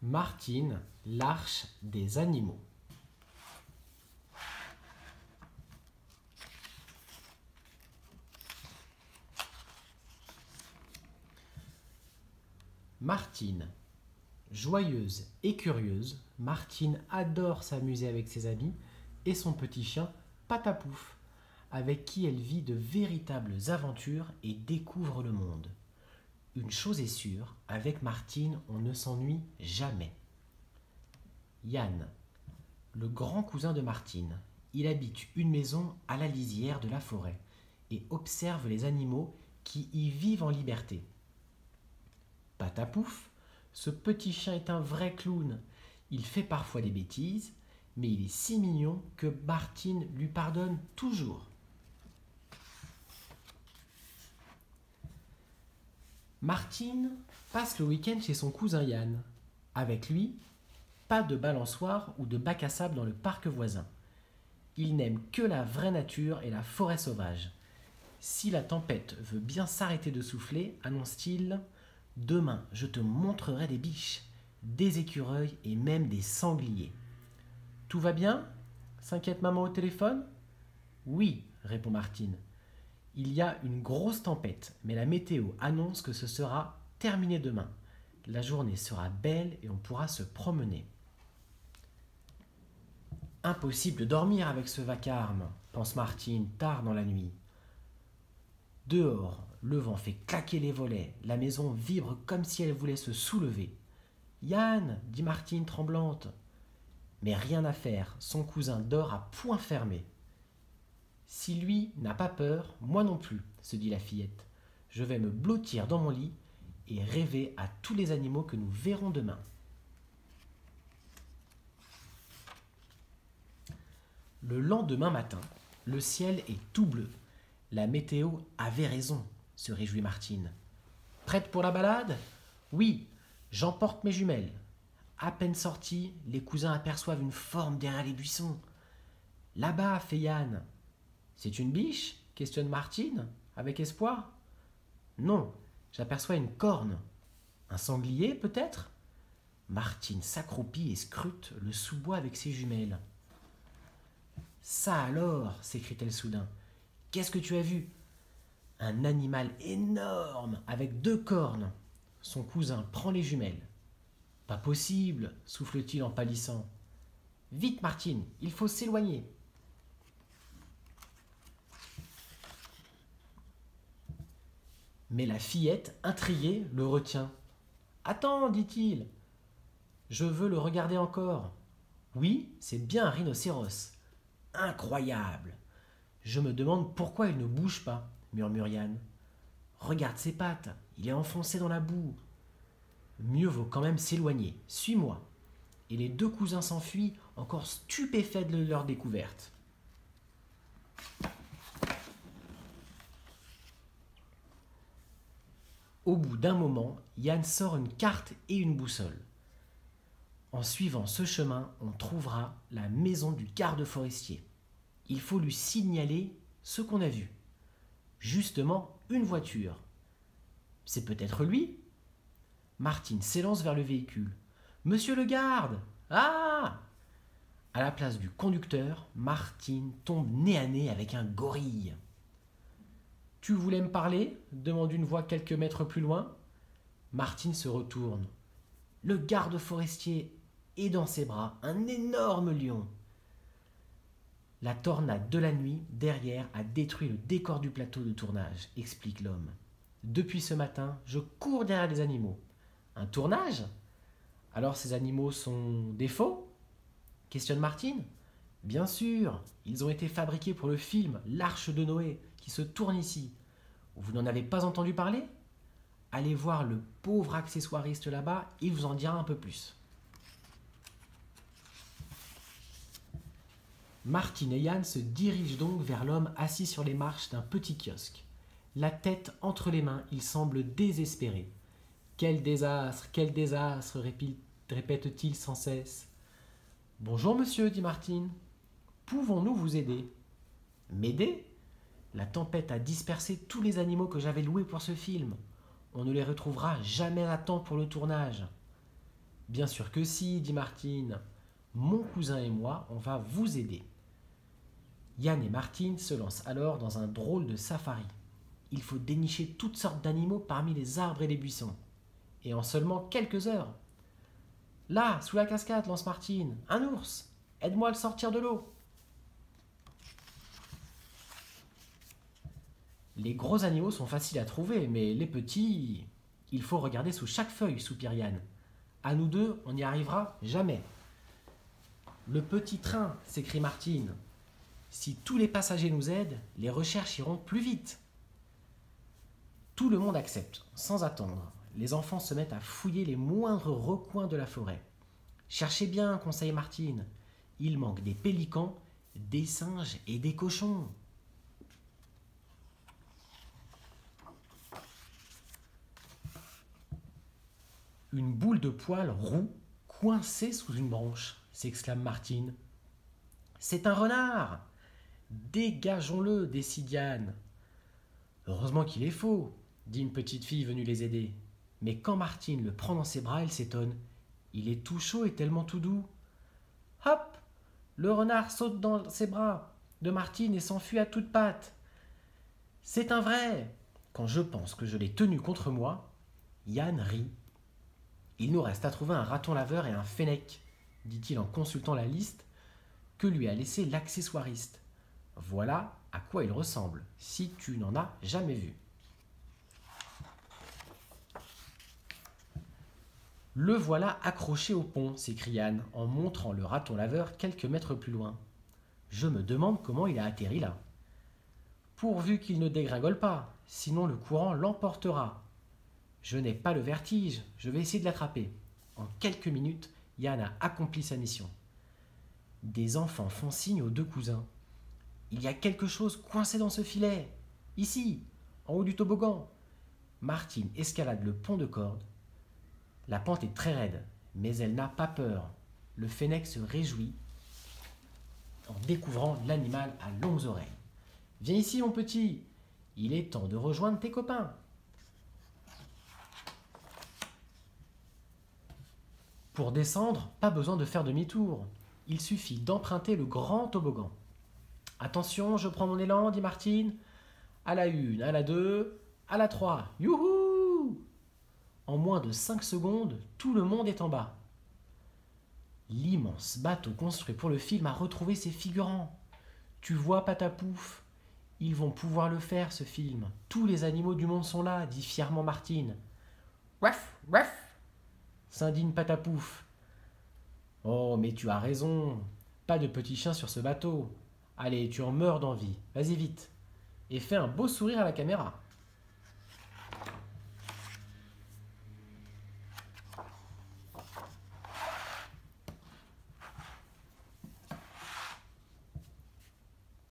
Martine, l'arche des animaux. Martine, joyeuse et curieuse, Martine adore s'amuser avec ses amis et son petit chien Patapouf, avec qui elle vit de véritables aventures et découvre le monde. Une chose est sûre, avec Martine, on ne s'ennuie jamais. Yann, le grand cousin de Martine, il habite une maison à la lisière de la forêt et observe les animaux qui y vivent en liberté. Patapouf, ce petit chien est un vrai clown. Il fait parfois des bêtises, mais il est si mignon que Martine lui pardonne toujours. Martine passe le week-end chez son cousin Yann. Avec lui, pas de balançoire ou de bac à sable dans le parc voisin. Il n'aime que la vraie nature et la forêt sauvage. Si la tempête veut bien s'arrêter de souffler, annonce-t-il, demain je te montrerai des biches, des écureuils et même des sangliers. Tout va bien ? S'inquiète maman au téléphone ? Oui, répond Martine. Il y a une grosse tempête, mais la météo annonce que ce sera terminé demain. La journée sera belle et on pourra se promener. Impossible de dormir avec ce vacarme, pense Martine tard dans la nuit. Dehors, le vent fait claquer les volets, la maison vibre comme si elle voulait se soulever. Yann, dit Martine tremblante. Mais rien à faire, son cousin dort à poing fermé. Si lui n'a pas peur, moi non plus, se dit la fillette. Je vais me blottir dans mon lit et rêver à tous les animaux que nous verrons demain. Le lendemain matin, le ciel est tout bleu. La météo avait raison, se réjouit Martine. Prête pour la balade ? Oui, j'emporte mes jumelles. À peine sortis, les cousins aperçoivent une forme derrière les buissons. Là-bas, fait Yann. C'est une biche ? Questionne Martine, avec espoir. Non, j'aperçois une corne. Un sanglier, peut-être ? Martine s'accroupit et scrute le sous-bois avec ses jumelles. Ça alors, s'écrie-t-elle soudain. Qu'est-ce que tu as vu ? Un animal énorme, avec 2 cornes. Son cousin prend les jumelles. Pas possible, souffle-t-il en pâlissant. Vite, Martine, il faut s'éloigner. Mais la fillette, intriguée, le retient. Attends, dit-il. Je veux le regarder encore. Oui, c'est bien un rhinocéros. Incroyable. Je me demande pourquoi il ne bouge pas, murmure Yann. Regarde ses pattes, il est enfoncé dans la boue. Mieux vaut quand même s'éloigner, suis-moi. Et les 2 cousins s'enfuient, encore stupéfaits de leur découverte. Au bout d'un moment, Yann sort une carte et une boussole. En suivant ce chemin, on trouvera la maison du garde forestier. Il faut lui signaler ce qu'on a vu. Justement, une voiture. C'est peut-être lui ? Martine s'élance vers le véhicule. Monsieur le garde ! Ah ! À la place du conducteur, Martine tombe nez à nez avec un gorille. Tu voulais me parler ? Demande une voix quelques mètres plus loin. Martine se retourne. Le garde forestier est dans ses bras, un énorme lion. La tornade de la nuit, derrière, a détruit le décor du plateau de tournage, explique l'homme. Depuis ce matin, je cours derrière les animaux. Un tournage ? Alors ces animaux sont des faux ? Questionne Martine. Bien sûr, ils ont été fabriqués pour le film L'Arche de Noé, qui se tourne ici. Vous n'en avez pas entendu parler ? Allez voir le pauvre accessoiriste là-bas, il vous en dira un peu plus. Martine et Yann se dirigent donc vers l'homme assis sur les marches d'un petit kiosque. La tête entre les mains, il semble désespéré. Quel désastre, répète-t-il sans cesse. Bonjour monsieur, dit Martine. Pouvons-nous vous aider ? M'aider ? La tempête a dispersé tous les animaux que j'avais loués pour ce film. On ne les retrouvera jamais à temps pour le tournage. Bien sûr que si, dit Martine. Mon cousin et moi, on va vous aider. Yann et Martine se lancent alors dans un drôle de safari. Il faut dénicher toutes sortes d'animaux parmi les arbres et les buissons. Et en seulement quelques heures. Là, sous la cascade, lance Martine. Un ours. Aide-moi à le sortir de l'eau. Les gros animaux sont faciles à trouver, mais les petits... Il faut regarder sous chaque feuille, soupire Yann. À nous deux, on n'y arrivera jamais. Le petit train, s'écrie Martine. Si tous les passagers nous aident, les recherches iront plus vite. Tout le monde accepte, sans attendre. Les enfants se mettent à fouiller les moindres recoins de la forêt. Cherchez bien, conseille Martine. Il manque des pélicans, des singes et des cochons. Une boule de poils roux coincée sous une branche, s'exclame Martine. C'est un renard. Dégageons-le, décide Yann. Heureusement qu'il est faux, dit une petite fille venue les aider. Mais quand Martine le prend dans ses bras, elle s'étonne. Il est tout chaud et tellement tout doux. Hop! Le renard saute dans ses bras de Martine et s'enfuit à toutes pattes. C'est un vrai! Quand je pense que je l'ai tenu contre moi, Yann rit. Il nous reste à trouver un raton laveur et un fennec, dit-il en consultant la liste que lui a laissé l'accessoiriste. Voilà à quoi il ressemble, si tu n'en as jamais vu. Le voilà accroché au pont, s'écrie Yann, en montrant le raton laveur quelques mètres plus loin. Je me demande comment il a atterri là. Pourvu qu'il ne dégringole pas, sinon le courant l'emportera. Je n'ai pas le vertige, je vais essayer de l'attraper. En quelques minutes, Yann a accompli sa mission. Des enfants font signe aux deux cousins. Il y a quelque chose coincé dans ce filet. Ici, en haut du toboggan. Martine escalade le pont de corde. La pente est très raide, mais elle n'a pas peur. Le fennec se réjouit en découvrant l'animal à longues oreilles. Viens ici, mon petit. Il est temps de rejoindre tes copains. Pour descendre, pas besoin de faire demi-tour. Il suffit d'emprunter le grand toboggan. Attention, je prends mon élan, dit Martine. À la 1, à la 2, à la 3. Youhou! En moins de 5 secondes, tout le monde est en bas. L'immense bateau construit pour le film a retrouvé ses figurants. Tu vois, Patapouf, ils vont pouvoir le faire, ce film. Tous les animaux du monde sont là, dit fièrement Martine. Waf, waf, s'indigne Patapouf. Oh, mais tu as raison. Pas de petits chiens sur ce bateau. Allez, tu en meurs d'envie. Vas-y vite. Et fais un beau sourire à la caméra.